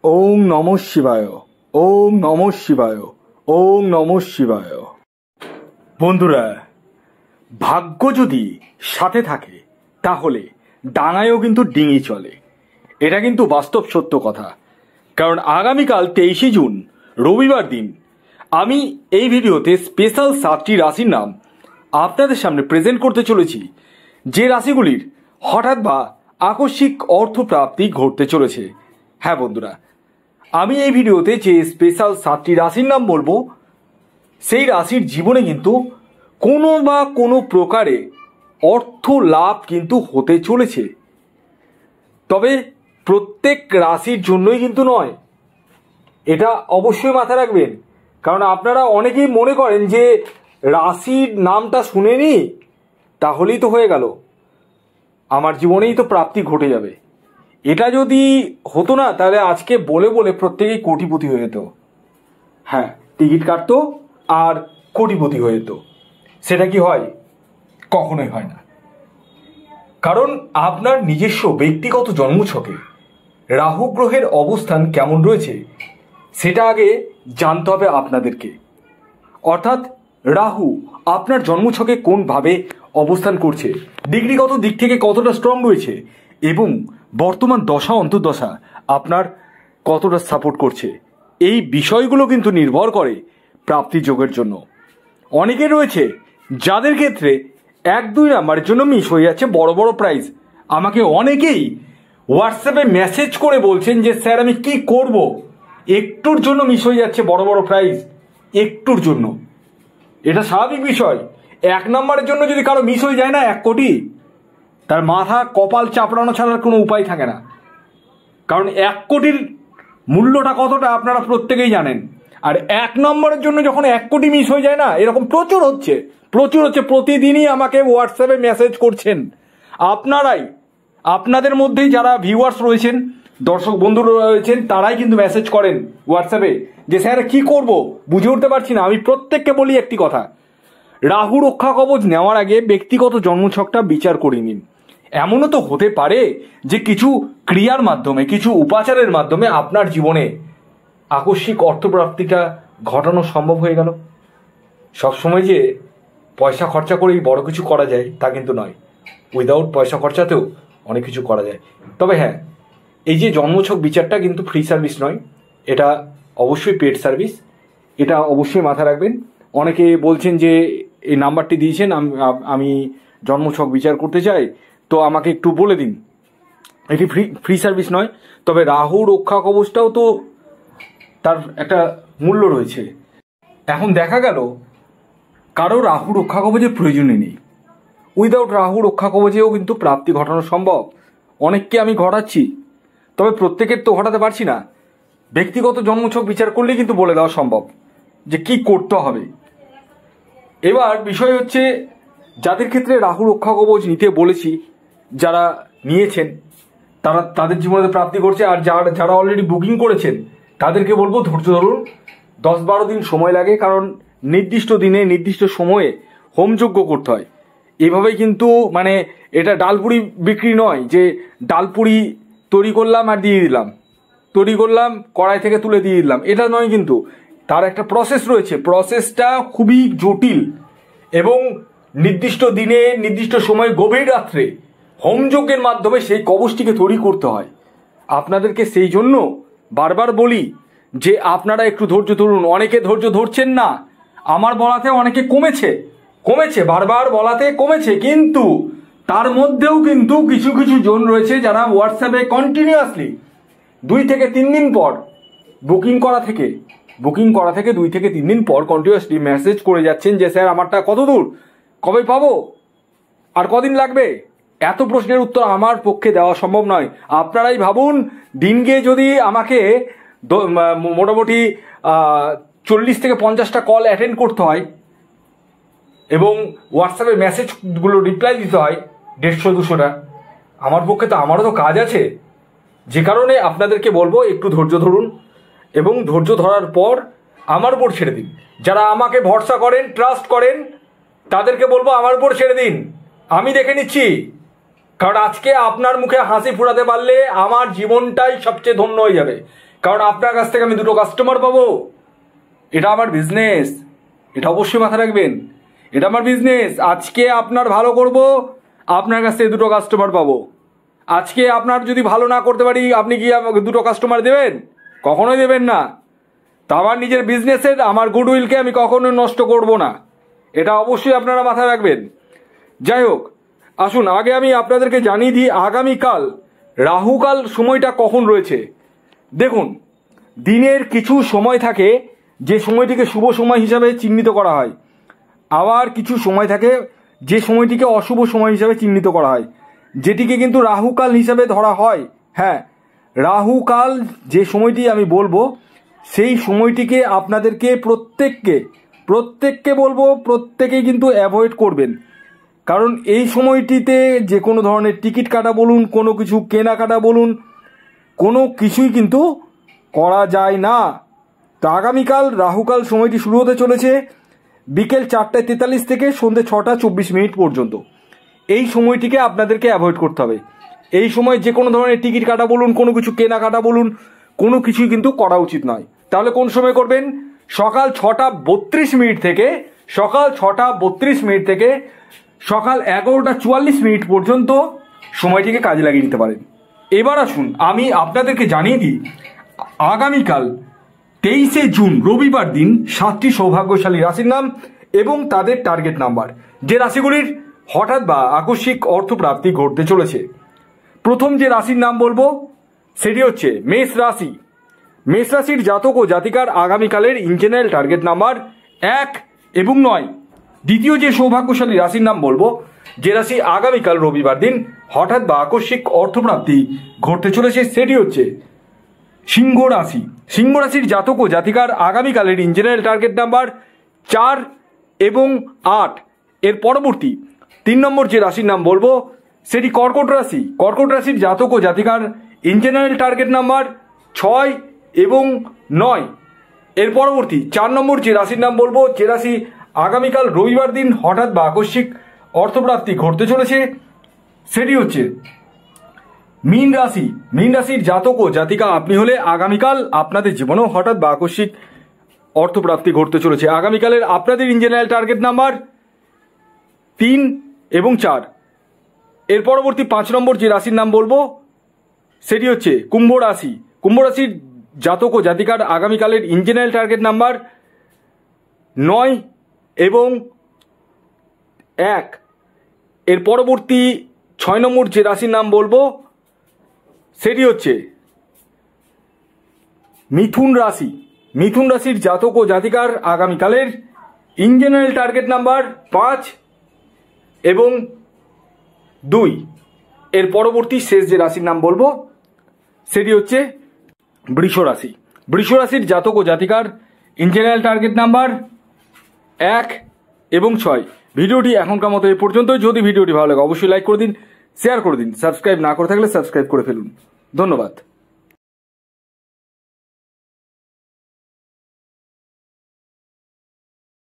ওম নমঃ শিবায়, ওম নমঃ শিবায়, ওম নমঃ শিবায়। বন্ধুরা, ভাগ্য যদি সাথে থাকে তাহলে ডাঙায়ও কিন্তু ডিঙি চলে। এটা কিন্তু বাস্তব সত্য কথা। কারণ আগামীকাল 23শে জুন রবিবার দিন আমি এই ভিডিওতে স্পেশাল 7টি রাশির নাম আপনাদের সামনে প্রেজেন্ট করতে চলেছি, যে রাশিগুলির হঠাৎ বা আকস্মিক অর্থপ্রাপ্তি ঘটতে চলেছে। হ্যাঁ বন্ধুরা, আমি এই ভিডিওতে যে স্পেশাল 7টি রাশির নাম বলবো, সেই রাশির জীবনে কিন্তু কোনো প্রকারে অর্থ লাভ কিন্তু হতে চলেছে। তবে প্রত্যেক রাশির জন্যই কিন্তু নয়, এটা অবশ্যই মাথায় রাখবেন। কারণ আপনারা অনেকেই মনে করেন যে রাশির নামটা শুনেনি তাহলেই তো হয়ে গেল, আমার জীবনেই তো প্রাপ্তি ঘটে যাবে। এটা যদি হতো না তাহলে আজকে বলে বলে প্রত্যেকেই কোটিপতি হয়ে যেত। হ্যাঁ, টিকিট কাটতো আর কোটিপতি হয়ে যেত। সেটা কি হয়? কখনোই হয় না। কারণ আপনার নিজস্ব ব্যক্তিগত জন্মছকে রাহু গ্রহের অবস্থান কেমন রয়েছে সেটা আগে জানতে হবে আপনাদেরকে। অর্থাৎ রাহু আপনার জন্মছকে কোনভাবে অবস্থান করছে, ডিগ্রিগত দিক থেকে কতটা স্ট্রং রয়েছে, এবং বর্তমান দশা অন্তর্দশা আপনার কতটা সাপোর্ট করছে, এই বিষয়গুলো কিন্তু নির্ভর করে প্রাপ্তি যোগের জন্য। অনেকে রয়েছে যাদের ক্ষেত্রে 1-2 নাম্বারের জন্য মিস হয়ে যাচ্ছে বড় বড় প্রাইজ। আমাকে অনেকেই হোয়াটসঅ্যাপে মেসেজ করে বলছেন যে স্যার আমি কি করব, একটুর জন্য মিস হয়ে যাচ্ছে বড় বড় প্রাইজ, একটুর জন্য। এটা স্বাভাবিক বিষয়। 1 নাম্বারের জন্য যদি কারো মিস হয়ে যায় না 1 কোটি, তার মাথা কপাল চাপড়ানো ছাড়ার কোনো উপায় থাকে না। কারণ 1 কোটির মূল্যটা কতটা আপনারা প্রত্যেকেই জানেন। আর 1 নম্বরের জন্য যখন 1 কোটি মিস হয়ে যায় না, এরকম প্রচুর হচ্ছে। প্রতিদিনই আমাকে হোয়াটসঅ্যাপে মেসেজ করছেন আপনারাই, আপনাদের মধ্যেই যারা ভিউয়ার্স রয়েছেন, দর্শক বন্ধুরা রয়েছেন, তারাই কিন্তু মেসেজ করেন হোয়াটসঅ্যাপে যে স্যার কি করব, বুঝে উঠতে পারছি না। আমি প্রত্যেককে বলি একটি কথা, রাহু রক্ষা কবচ নেওয়ার আগে ব্যক্তিগত জন্মছকটা বিচার করে নিন। এমনও তো হতে পারে যে কিছু ক্রিয়ার মাধ্যমে, কিছু উপাচারের মাধ্যমে আপনার জীবনে আকস্মিক অর্থপ্রাপ্তিটা ঘটানো সম্ভব হয়ে গেল। সবসময় যে পয়সা খরচা করেই বড় কিছু করা যায় তা কিন্তু নয়, উইদাউট পয়সা খরচাতেও অনেক কিছু করা যায়। তবে হ্যাঁ, এই যে জন্মছক বিচারটা কিন্তু ফ্রি সার্ভিস নয়, এটা অবশ্যই পেড সার্ভিস, এটা অবশ্যই মাথায় রাখবেন। অনেকে বলছেন যে এই নাম্বারটি দিয়েছেন, আমি জন্মছক বিচার করতে চাই, তো আমাকে একটু বলে দিন। এটি ফ্রি সার্ভিস নয়। তবে রাহু রক্ষা কবচটাও তো তার একটা মূল্য রয়েছে। এখন দেখা গেল কারো রাহু রক্ষা কবচের প্রয়োজনই নেই, উইদাউট রাহু রক্ষা কবচেও কিন্তু প্রাপ্তি ঘটানো সম্ভব। অনেককে আমি ঘটাচ্ছি, তবে প্রত্যেকের তো ঘটাতে পারছি না। ব্যক্তিগত জন্মছক বিচার করলেই কিন্তু বলে দেওয়া সম্ভব যে কি করতে হবে। এবার বিষয় হচ্ছে, যাদের ক্ষেত্রে রাহু রক্ষা কবচ নিতে বলেছি, যারা নিয়েছেন তাদের জীবনে প্রাপ্তি করছে। আর যারা অলরেডি বুকিং করেছেন তাদেরকে বলবো ধৈর্য ধরুন। 10-12 দিন সময় লাগে, কারণ নির্দিষ্ট দিনে নির্দিষ্ট সময়ে হোমযজ্ঞ করতে হয়। এভাবেই কিন্তু মানে এটা ডালপুরি বিক্রি নয় যে ডালপুরি তৈরি করলাম আর দিয়ে দিলাম, তৈরি করলাম কড়াই থেকে তুলে দিয়ে দিলাম, এটা নয়। কিন্তু তার একটা প্রসেস রয়েছে। প্রসেসটা খুবই জটিল, এবং নির্দিষ্ট দিনে নির্দিষ্ট সময় গভীর রাত্রে হোমযজ্ঞের মাধ্যমে সেই কবচটিকে তৈরি করতে হয়। আপনাদেরকে সেই জন্য বারবার বলি যে আপনারা একটু ধৈর্য ধরুন। অনেকে ধৈর্য ধরছেন না, আমার বলাতে অনেকে কমেছে, বারবার বলাতে কমেছে। কিন্তু তার মধ্যেও কিন্তু কিছু কিছু জন রয়েছে যারা হোয়াটসঅ্যাপে কন্টিনিউয়াসলি 2 থেকে 3 দিন পর বুকিং করা থেকে 2 থেকে 3 দিন পর কন্টিনিউয়াসলি মেসেজ করে যাচ্ছেন যে স্যার আমারটা কত দূর, কবে পাবো, আর কদিন লাগবে। এত প্রশ্নের উত্তর আমার পক্ষে দেওয়া সম্ভব নয়। আপনারাই ভাবুন, দিনকে যদি আমাকে মোটামুটি 40 থেকে 50টা কল অ্যাটেন্ড করতে হয়, এবং হোয়াটসঅ্যাপে মেসেজগুলো রিপ্লাই দিতে হয় 150-200টা, আমার পক্ষে তো, আমারও তো কাজ আছে। যে কারণে আপনাদেরকে বলবো একটু ধৈর্য ধরুন, এবং ধৈর্য ধরার পর আমার উপর ছেড়ে দিন। যারা আমাকে ভরসা করেন, ট্রাস্ট করেন, তাদেরকে বলবো আমার উপর ছেড়ে দিন, আমি দেখে নিচ্ছি। কারণ আজকে আপনার মুখে হাসি ফোটাতে পারলে আমার জীবনটাই সবচেয়ে ধন্য হয়ে যাবে। কারণ আপনার কাছ থেকে আমি দুটো কাস্টমার পাবো। এটা আমার বিজনেস, এটা অবশ্যই মাথায় রাখবেন। এটা আমার বিজনেস। আজকে আপনার ভালো করব, আপনার কাছ থেকে দুটো কাস্টমার পাবো। আজকে আপনার যদি ভালো না করতে পারি, আপনি কি আমাকে দুটো কাস্টমার দেবেন? কখনোই দেবেন না। তা আমার নিজের বিজনেসের আমার গুডউইলকে আমি কখনোই নষ্ট করব না, এটা অবশ্যই আপনারা মাথায় রাখবেন। যাই হোক, আসুন আগে আমি আপনাদেরকে জানিয়ে দিই আগামীকাল রাহুকাল সময়টা কখন রয়েছে। দেখুন, দিনের কিছু সময় থাকে যে সময়টিকে শুভ সময় হিসাবে চিহ্নিত করা হয়, আবার কিছু সময় থাকে যে সময়টিকে অশুভ সময় হিসাবে চিহ্নিত করা হয়, যেটিকে কিন্তু রাহুকাল হিসাবে ধরা হয়। হ্যাঁ, রাহুকাল যে সময়টি আমি বলবো, সেই সময়টিকে আপনাদেরকে প্রত্যেককে বলবো, প্রত্যেকেই কিন্তু অ্যাভয়েড করবেন। কারণ এই সময়টিতে যে কোনো ধরনের টিকিট কাটা বলুন, কোনো কিছু কেনাকাটা বলুন, কোনো কিছুই কিন্তু করা যায় না। তো আগামীকাল রাহুকাল সময়টি শুরু হতে চলেছে বিকেল 4:43 থেকে সন্ধ্যে 6:24 পর্যন্ত। এই সময়টিকে আপনাদেরকে অ্যাভয়েড করতে হবে। এই সময় যে কোনো ধরনের টিকিট কাটা বলুন, কোনো কিছু কেনাকাটা বলুন, কোনো কিছুই কিন্তু করা উচিত নয়। তাহলে কোন সময় করবেন? সকাল 6:32 থেকে সকাল 11:44 পর্যন্ত সময়টিকে কাজে লাগিয়ে নিতে পারেন। এবার আসুন আমি আপনাদেরকে জানিয়ে দিই আগামীকাল 23শে জুন রবিবার দিন 7টি সৌভাগ্যশালী রাশির নাম এবং তাদের টার্গেট নাম্বার, যে রাশিগুলির হঠাৎ বা আকস্মিক অর্থপ্রাপ্তি ঘটতে চলেছে। প্রথম যে রাশির নাম বলবো সেটি হচ্ছে মেষ রাশি। মেষ রাশির জাতক ও জাতিকার আগামীকালের ইনজেনারেল টার্গেট নাম্বার 1 এবং 9। দ্বিতীয় যে সৌভাগ্যশালী রাশির নাম বলবো, যে রাশি আগামীকাল রবিবার দিন হঠাৎ বা আকস্মিক অর্থপ্রাপ্তি ঘটতে চলেছে, সেটি হচ্ছে সিংহ রাশি। সিংহ রাশির জাতক ও জাতিকার আগামীকালের ইনজেনারেল টার্গেট নাম্বার 4 এবং 8। এর পরবর্তী 3 নম্বর যে রাশির নাম বলবো সেটি কর্কট রাশি। কর্কট রাশির জাতক ও জাতিকার ইনজেনারেল টার্গেট নাম্বার 6 এবং 9। এর পরবর্তী 4 নম্বর যে রাশির নাম বলবো, যে রাশি আগামীকাল রবিবার দিন হঠাৎ বা আকস্মিক অর্থপ্রাপ্তি ঘটতে চলেছে, সেটি হচ্ছে মীন রাশি। মীন রাশির জাতক ও জাতিকা আপনি হলে আগামীকাল আপনাদের জীবনেও হঠাৎ বা আকস্মিক অর্থপ্রাপ্তি ঘটতে চলেছে। আগামীকালের আপনাদের ইনজেনারেল টার্গেট নাম্বার 3 এবং 4। এর পরবর্তী 5 নম্বর যে রাশির নাম বলবো সেটি হচ্ছে কুম্ভ রাশি। কুম্ভ রাশির জাতক ও জাতিকার আগামীকালের ইনজেনারেল টার্গেট নাম্বার 9 এবং 1। এর পরবর্তী 6 নম্বর যে রাশির নাম বলবো সেটি হচ্ছে মিথুন রাশি। মিথুন রাশির জাতক ও জাতিকার আগামীকালের ইনজেনারেল টার্গেট নাম্বার 5 এবং 2। এর পরবর্তী শেষ যে রাশির নাম বলবো সেটি হচ্ছে বৃষ রাশি। বৃষ রাশির জাতক ও জাতিকার ইনজেনারেল টার্গেট নাম্বার 1 এবং 6। ভিডিওটি এখনকার মতো এ পর্যন্ত। যদি ভিডিওটি ভালো লাগে অবশ্যই লাইক করে দিন, শেয়ার করে দিন, সাবস্ক্রাইব না করে থাকলে সাবস্ক্রাইব করে ফেলুন। ধন্যবাদ।